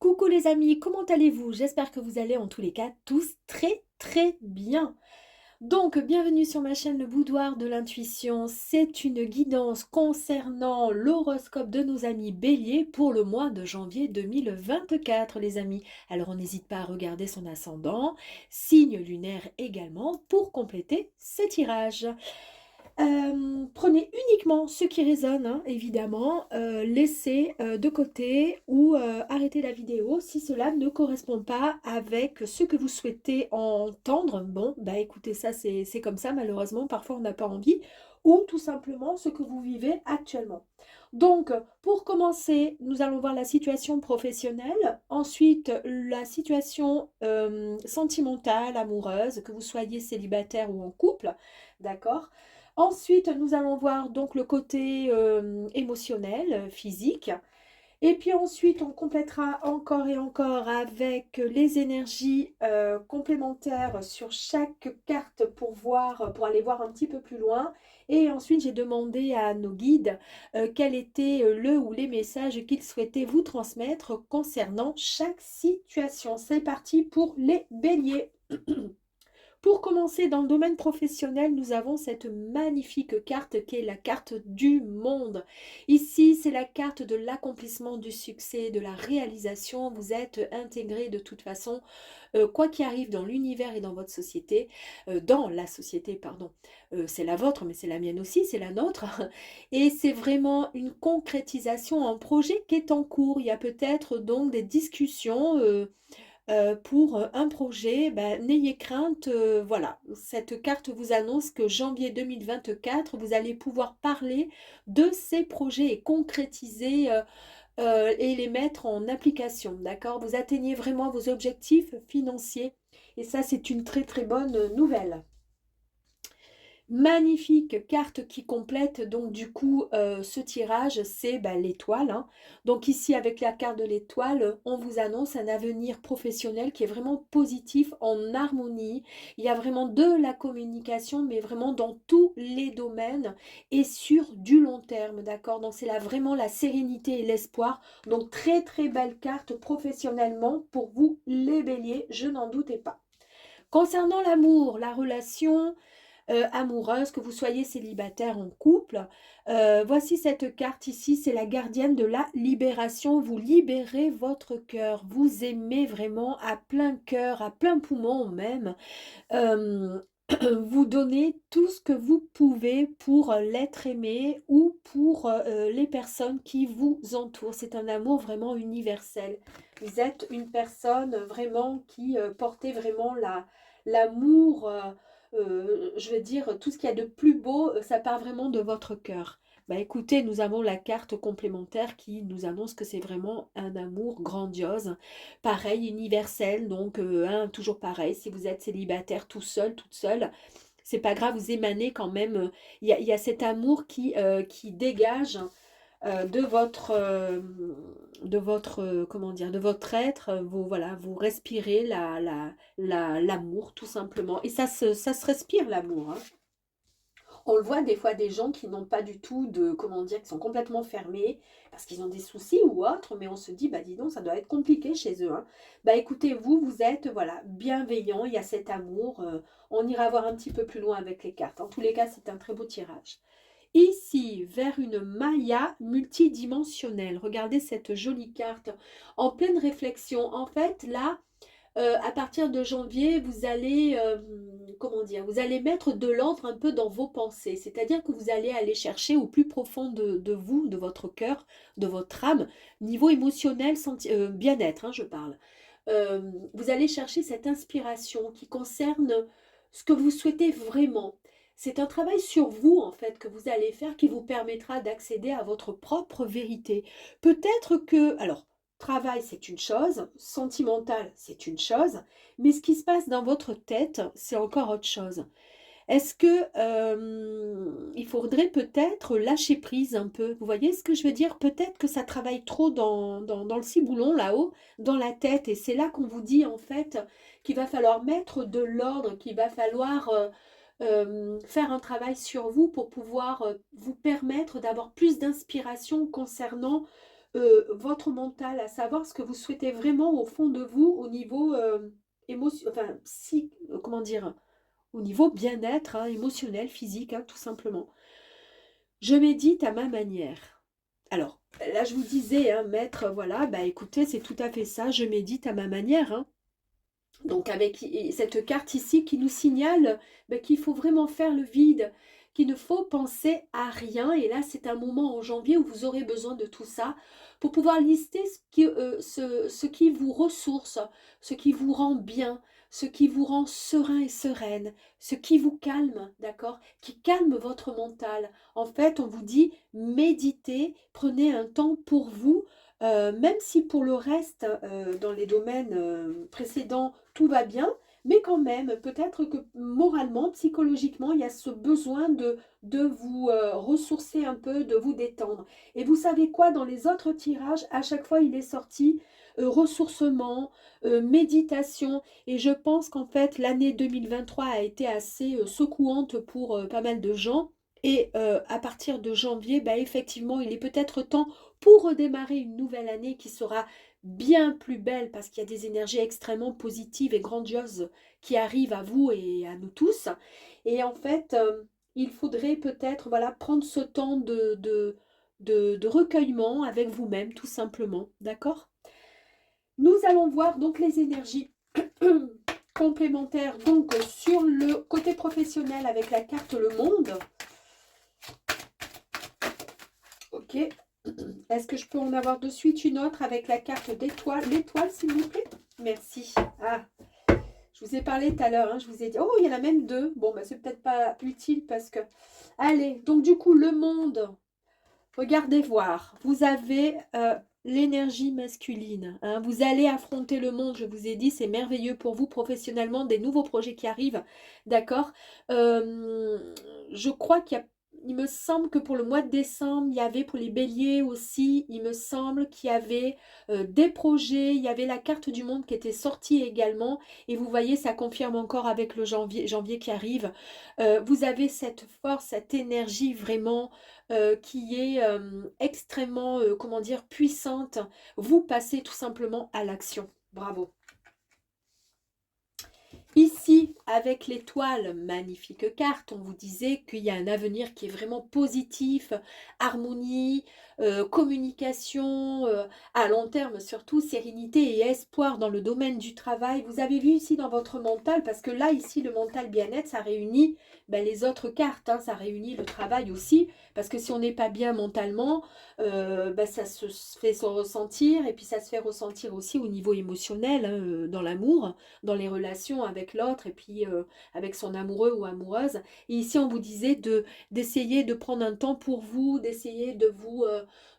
Coucou les amis, comment allez-vous? J'espère que vous allez en tous les cas tous très très bien. Donc, bienvenue sur ma chaîne Le Boudoir de l'Intuition. C'est une guidance concernant l'horoscope de nos amis Bélier pour le mois de janvier 2024, les amis. Alors, on n'hésite pas à regarder son ascendant, signe lunaire également, pour compléter ce tirage. Prenez uniquement ce qui résonne, hein, évidemment. Laissez de côté ou arrêtez la vidéo si cela ne correspond pas avec ce que vous souhaitez entendre. Bon, bah écoutez, ça c'est comme ça, malheureusement, parfois on n'a pas envie, ou tout simplement ce que vous vivez actuellement. Donc, pour commencer, nous allons voir la situation professionnelle, ensuite la situation sentimentale, amoureuse, que vous soyez célibataire ou en couple, d'accord? Ensuite, nous allons voir donc le côté émotionnel, physique. Et puis ensuite, on complétera encore et encore avec les énergies complémentaires sur chaque carte pour voir, pour aller voir un petit peu plus loin. Et ensuite, j'ai demandé à nos guides quel était le ou les messages qu'ils souhaitaient vous transmettre concernant chaque situation. C'est parti pour les béliers. Pour commencer, dans le domaine professionnel, nous avons cette magnifique carte qui est la carte du monde. Ici, c'est la carte de l'accomplissement du succès, de la réalisation. Vous êtes intégré de toute façon, quoi qu'il arrive dans l'univers et dans votre société, dans la société, pardon. C'est la vôtre, mais c'est la mienne aussi, c'est la nôtre. Et c'est vraiment une concrétisation, un projet qui est en cours. Il y a peut-être donc des discussions. Pour un projet, ben, n'ayez crainte, voilà, cette carte vous annonce que janvier 2024, vous allez pouvoir parler de ces projets et concrétiser et les mettre en application, d'accord? Vous atteignez vraiment vos objectifs financiers et ça, c'est une très très bonne nouvelle. Magnifique carte qui complète donc du coup ce tirage, c'est bah, l'étoile, hein. Donc ici avec la carte de l'étoile, on vous annonce un avenir professionnel qui est vraiment positif, en harmonie. Il y a vraiment de la communication, mais vraiment dans tous les domaines et sur du long terme, d'accord? Donc c'est là vraiment la sérénité et l'espoir. Donc très très belle carte professionnellement pour vous les béliers, je n'en doutais pas. Concernant l'amour, la relation amoureuse, que vous soyez célibataire en couple. Voici cette carte ici, c'est la gardienne de la libération. Vous libérez votre cœur, vous aimez vraiment à plein cœur, à plein poumon même. Euh, vous donnez tout ce que vous pouvez pour l'être aimé ou pour les personnes qui vous entourent. C'est un amour vraiment universel. Vous êtes une personne vraiment qui portez vraiment l'amour, je veux dire, tout ce qu'il y a de plus beau, ça part vraiment de votre cœur. Bah écoutez, nous avons la carte complémentaire qui nous annonce que c'est vraiment un amour grandiose, pareil, universel, donc hein, toujours pareil, si vous êtes célibataire tout seul, toute seule, c'est pas grave, vous émanez quand même, il y a cet amour qui dégage de votre comment dire, de votre être, vous, voilà, vous respirez l'amour tout simplement. Et ça se respire l'amour, hein. On le voit des fois des gens qui n'ont pas du tout de, comment dire, qui sont complètement fermés parce qu'ils ont des soucis ou autre, mais on se dit, bah dis donc, ça doit être compliqué chez eux, hein. Bah écoutez, vous êtes, voilà, bienveillant, il y a cet amour, on ira voir un petit peu plus loin avec les cartes. En tous les cas, c'est un très beau tirage. Ici, vers une Maya multidimensionnelle. Regardez cette jolie carte en pleine réflexion. En fait, là, à partir de janvier, vous allez, comment dire, vous allez mettre de l'ordre un peu dans vos pensées. C'est-à-dire que vous allez aller chercher au plus profond de vous, de votre cœur, de votre âme, niveau émotionnel, bien-être, hein, je parle. Vous allez chercher cette inspiration qui concerne ce que vous souhaitez vraiment. C'est un travail sur vous, en fait, que vous allez faire qui vous permettra d'accéder à votre propre vérité. Peut-être que, alors, travail, c'est une chose, sentimental, c'est une chose, mais ce qui se passe dans votre tête, c'est encore autre chose. Est-ce que il faudrait peut-être lâcher prise un peu? Vous voyez ce que je veux dire? Peut-être que ça travaille trop dans le ciboulon là-haut, dans la tête, et c'est là qu'on vous dit en fait qu'il va falloir mettre de l'ordre, qu'il va falloir faire un travail sur vous pour pouvoir vous permettre d'avoir plus d'inspiration concernant votre mental, à savoir ce que vous souhaitez vraiment au fond de vous, au niveau émotion, enfin, comment dire, au niveau bien-être, hein, émotionnel, physique, hein, tout simplement. Je médite à ma manière. Alors, là, je vous disais, hein, maître, voilà, bah écoutez, c'est tout à fait ça, je médite à ma manière, hein. Donc avec cette carte ici qui nous signale qu'il faut vraiment faire le vide, qu'il ne faut penser à rien. Et là, c'est un moment en janvier où vous aurez besoin de tout ça pour pouvoir lister ce qui vous ressource, ce qui vous rend bien, ce qui vous rend serein et sereine, ce qui vous calme, d'accord? Qui calme votre mental. En fait, on vous dit méditez, prenez un temps pour vous. Même si pour le reste, dans les domaines précédents, tout va bien, mais quand même, peut-être que moralement, psychologiquement, il y a ce besoin de vous ressourcer un peu, de vous détendre. Et vous savez quoi, dans les autres tirages, à chaque fois, il est sorti ressourcement, méditation, et je pense qu'en fait, l'année 2023 a été assez secouante pour pas mal de gens. Et à partir de janvier, bah, effectivement, il est peut-être temps pour redémarrer une nouvelle année qui sera bien plus belle parce qu'il y a des énergies extrêmement positives et grandioses qui arrivent à vous et à nous tous. Et en fait, il faudrait peut-être voilà, prendre ce temps de recueillement avec vous-même, tout simplement. D'accord? Nous allons voir donc les énergies complémentaires donc sur le côté professionnel avec la carte Le Monde. Ok. Est-ce que je peux en avoir de suite une autre avec la carte d'étoile, l'étoile s'il vous plaît? Merci. Ah, je vous ai parlé tout à l'heure, hein, je vous ai dit, oh, il y en a même deux. Bon, bah, c'est peut-être pas utile parce que... Allez, donc du coup, le monde, regardez voir. Vous avez l'énergie masculine. Hein, vous allez affronter le monde, je vous ai dit, c'est merveilleux pour vous professionnellement, des nouveaux projets qui arrivent. D'accord. Je crois qu'il y a il me semble que pour le mois de décembre, il y avait pour les béliers aussi, il me semble qu'il y avait des projets, il y avait la carte du monde qui était sortie également. Et vous voyez, ça confirme encore avec le janvier qui arrive. Vous avez cette force, cette énergie vraiment qui est extrêmement, comment dire, puissante. Vous passez tout simplement à l'action. Bravo. Ici, avec l'étoile, magnifique carte, on vous disait qu'il y a un avenir qui est vraiment positif, harmonie, communication, à long terme surtout, sérénité et espoir dans le domaine du travail. Vous avez vu ici dans votre mental, parce que là, ici, le mental bien-être, ça réunit les autres cartes, hein, ça réunit le travail aussi, parce que si on n'est pas bien mentalement, ça se fait se ressentir, et puis ça se fait ressentir aussi au niveau émotionnel, hein, dans l'amour, dans les relations avec l'autre et puis avec son amoureux ou amoureuse. Et ici, on vous disait d'essayer de prendre un temps pour vous, d'essayer de vous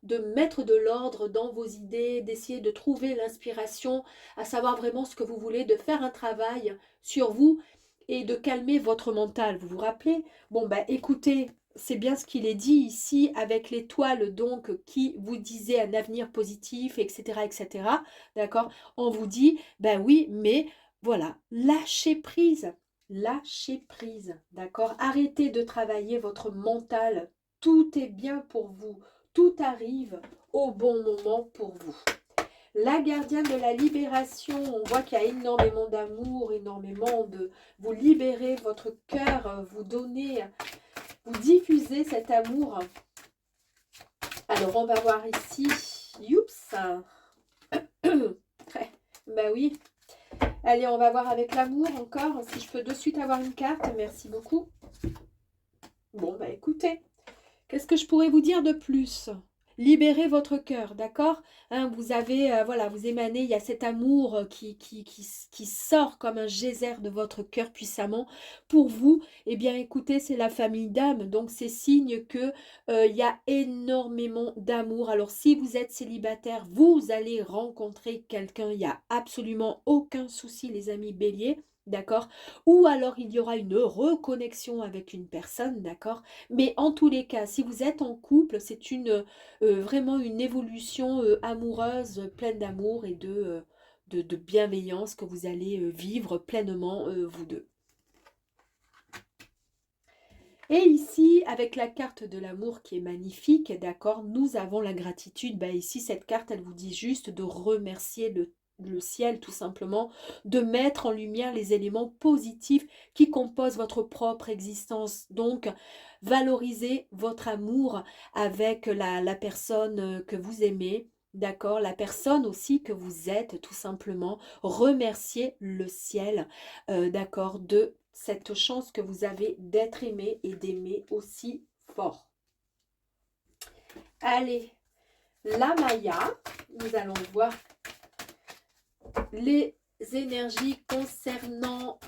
de mettre de l'ordre dans vos idées, d'essayer de trouver l'inspiration, à savoir vraiment ce que vous voulez, de faire un travail sur vous et de calmer votre mental. Vous vous rappelez? Bon, bah écoutez, c'est bien ce qu'il est dit ici avec l'étoile donc qui vous disait un avenir positif, etc., etc. D'accord? On vous dit, ben oui, mais voilà, lâchez prise, d'accord? Arrêtez de travailler votre mental. Tout est bien pour vous. Tout arrive au bon moment pour vous. La gardienne de la libération, on voit qu'il y a énormément d'amour, énormément de... Vous libérez votre cœur, vous donnez, vous diffusez cet amour. Alors, on va voir ici. Youps. Ben oui. Allez, on va voir avec l'amour encore. Si je peux de suite avoir une carte, merci beaucoup. Bon, bah écoutez, qu'est-ce que je pourrais vous dire de plus? Libérez votre cœur, d'accord? Hein, vous avez, voilà, vous émanez, il y a cet amour qui sort comme un geyser de votre cœur puissamment. Pour vous, eh bien, écoutez, c'est la famille d'âme, donc c'est signe que il y a énormément d'amour. Alors, si vous êtes célibataire, vous allez rencontrer quelqu'un, il n'y a absolument aucun souci, les amis béliers. D'accord? Ou alors il y aura une reconnexion avec une personne, d'accord? Mais en tous les cas, si vous êtes en couple, c'est vraiment une évolution amoureuse, pleine d'amour et de bienveillance que vous allez vivre pleinement, vous deux. Et ici, avec la carte de l'amour qui est magnifique, d'accord, nous avons la gratitude. Ben ici, cette carte, elle vous dit juste de remercier le ciel, tout simplement, de mettre en lumière les éléments positifs qui composent votre propre existence. Donc, valorisez votre amour avec la personne que vous aimez. D'accord, la personne aussi que vous êtes, tout simplement, remerciez le ciel, d'accord, de cette chance que vous avez d'être aimé et d'aimer aussi fort. Allez, la Maya, nous allons voir les énergies concernant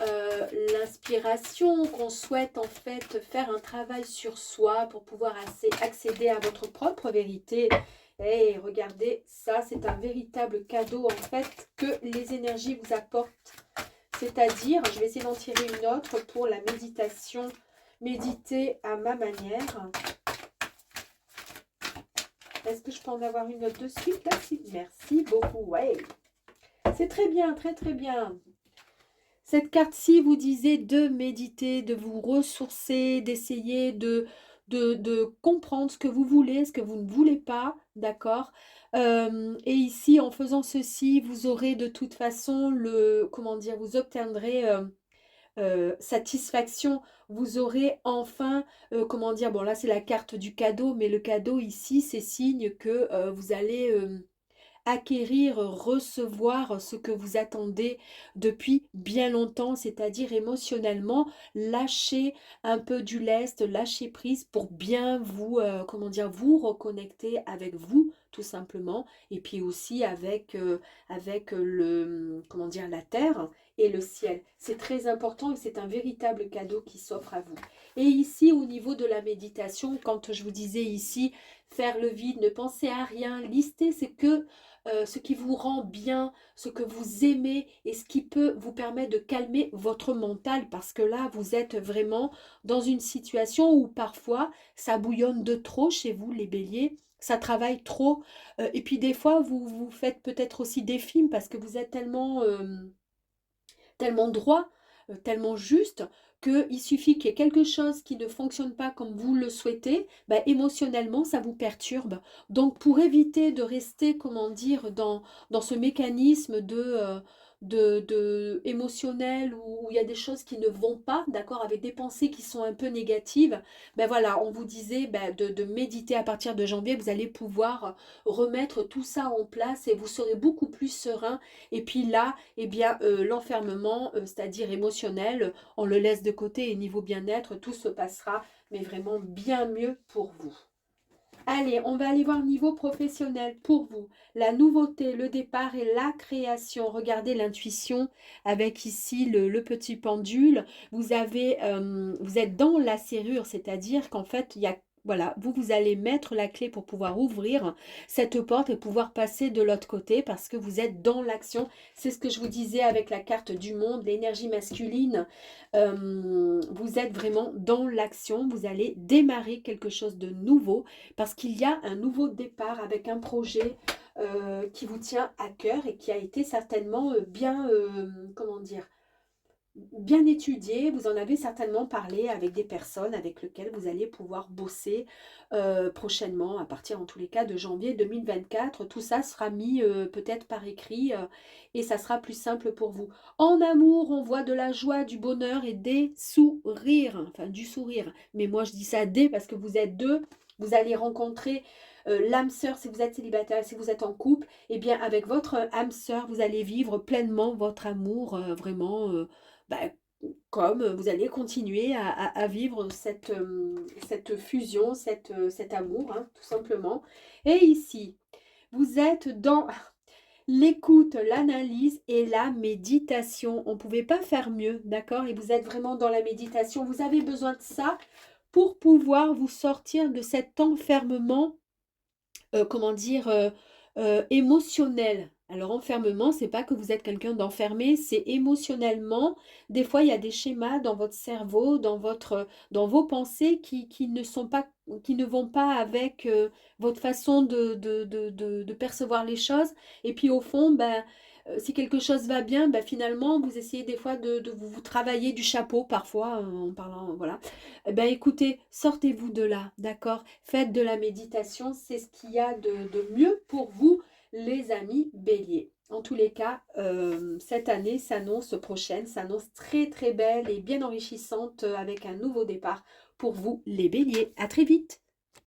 l'inspiration, qu'on souhaite en fait faire un travail sur soi pour pouvoir accéder à votre propre vérité. Et regardez, ça c'est un véritable cadeau en fait que les énergies vous apportent. C'est-à-dire, je vais essayer d'en tirer une autre pour la méditation, méditer à ma manière. Est-ce que je peux en avoir une autre de suite là? Merci beaucoup, ouais. C'est très bien, très très bien. Cette carte-ci vous disait de méditer, de vous ressourcer, d'essayer de comprendre ce que vous voulez, ce que vous ne voulez pas, d'accord. Et ici, en faisant ceci, vous aurez de toute façon comment dire, vous obtiendrez satisfaction, vous aurez enfin, comment dire, bon là c'est la carte du cadeau, mais le cadeau ici, c'est signe que vous allez acquérir, recevoir ce que vous attendez depuis bien longtemps, c'est-à-dire émotionnellement, lâcher un peu du lest, lâcher prise pour bien vous, comment dire, vous reconnecter avec vous, tout simplement, et puis aussi avec comment dire, la terre et le ciel. C'est très important et c'est un véritable cadeau qui s'offre à vous. Et ici, au niveau de la méditation, quand je vous disais ici, faire le vide, ne penser à rien, lister, c'est que ce qui vous rend bien, ce que vous aimez et ce qui peut vous permettre de calmer votre mental parce que là, vous êtes vraiment dans une situation où parfois ça bouillonne de trop chez vous, les béliers. Ça travaille trop. Et puis des fois, vous faites peut-être aussi des films parce que vous êtes tellement droit, tellement juste, qu'il suffit qu'il y ait quelque chose qui ne fonctionne pas comme vous le souhaitez, bah, émotionnellement, ça vous perturbe. Donc, pour éviter de rester, comment dire, dans ce mécanisme de émotionnel où il y a des choses qui ne vont pas, d'accord, avec des pensées qui sont un peu négatives, ben voilà, on vous disait ben, de méditer à partir de janvier, vous allez pouvoir remettre tout ça en place et vous serez beaucoup plus serein. Et puis là, eh bien, l'enfermement, c'est-à-dire émotionnel, on le laisse de côté et niveau bien-être, tout se passera, mais vraiment bien mieux pour vous. Allez, on va aller voir niveau professionnel pour vous. La nouveauté, le départ et la création. Regardez l'intuition avec ici le petit pendule. Vous êtes dans la serrure, c'est-à-dire qu'en fait, il y a voilà, vous allez mettre la clé pour pouvoir ouvrir cette porte et pouvoir passer de l'autre côté parce que vous êtes dans l'action. C'est ce que je vous disais avec la carte du monde, l'énergie masculine. Vous êtes vraiment dans l'action. Vous allez démarrer quelque chose de nouveau parce qu'il y a un nouveau départ avec un projet qui vous tient à cœur et qui a été certainement bien, comment dire, bien étudié. Vous en avez certainement parlé avec des personnes avec lesquelles vous allez pouvoir bosser prochainement, à partir en tous les cas de janvier 2024. Tout ça sera mis peut-être par écrit et ça sera plus simple pour vous. En amour, on voit de la joie, du bonheur et des sourires, enfin du sourire. Mais moi je dis ça des parce que vous êtes deux, vous allez rencontrer l'âme sœur si vous êtes célibataire, si vous êtes en couple, et bien avec votre âme sœur, vous allez vivre pleinement votre amour, vraiment bah, comme vous allez continuer à vivre cette fusion, cet amour, hein, tout simplement. Et ici, vous êtes dans l'écoute, l'analyse et la méditation. On ne pouvait pas faire mieux, d'accord? Et vous êtes vraiment dans la méditation. Vous avez besoin de ça pour pouvoir vous sortir de cet enfermement comment dire, émotionnel. Alors enfermement, c'est pas que vous êtes quelqu'un d'enfermé, c'est émotionnellement. Des fois, il y a des schémas dans votre cerveau, dans vos pensées qui ne sont pas, qui ne vont pas avec votre façon de percevoir les choses. Et puis au fond, ben, Si quelque chose va bien, bah, finalement, vous essayez des fois de vous travailler du chapeau parfois, en parlant, voilà. Eh ben, écoutez, sortez-vous de là, d'accord? Faites de la méditation, c'est ce qu'il y a de mieux pour vous, les amis béliers. En tous les cas, cette année s'annonce prochaine, s'annonce très très belle et bien enrichissante avec un nouveau départ pour vous, les béliers. À très vite!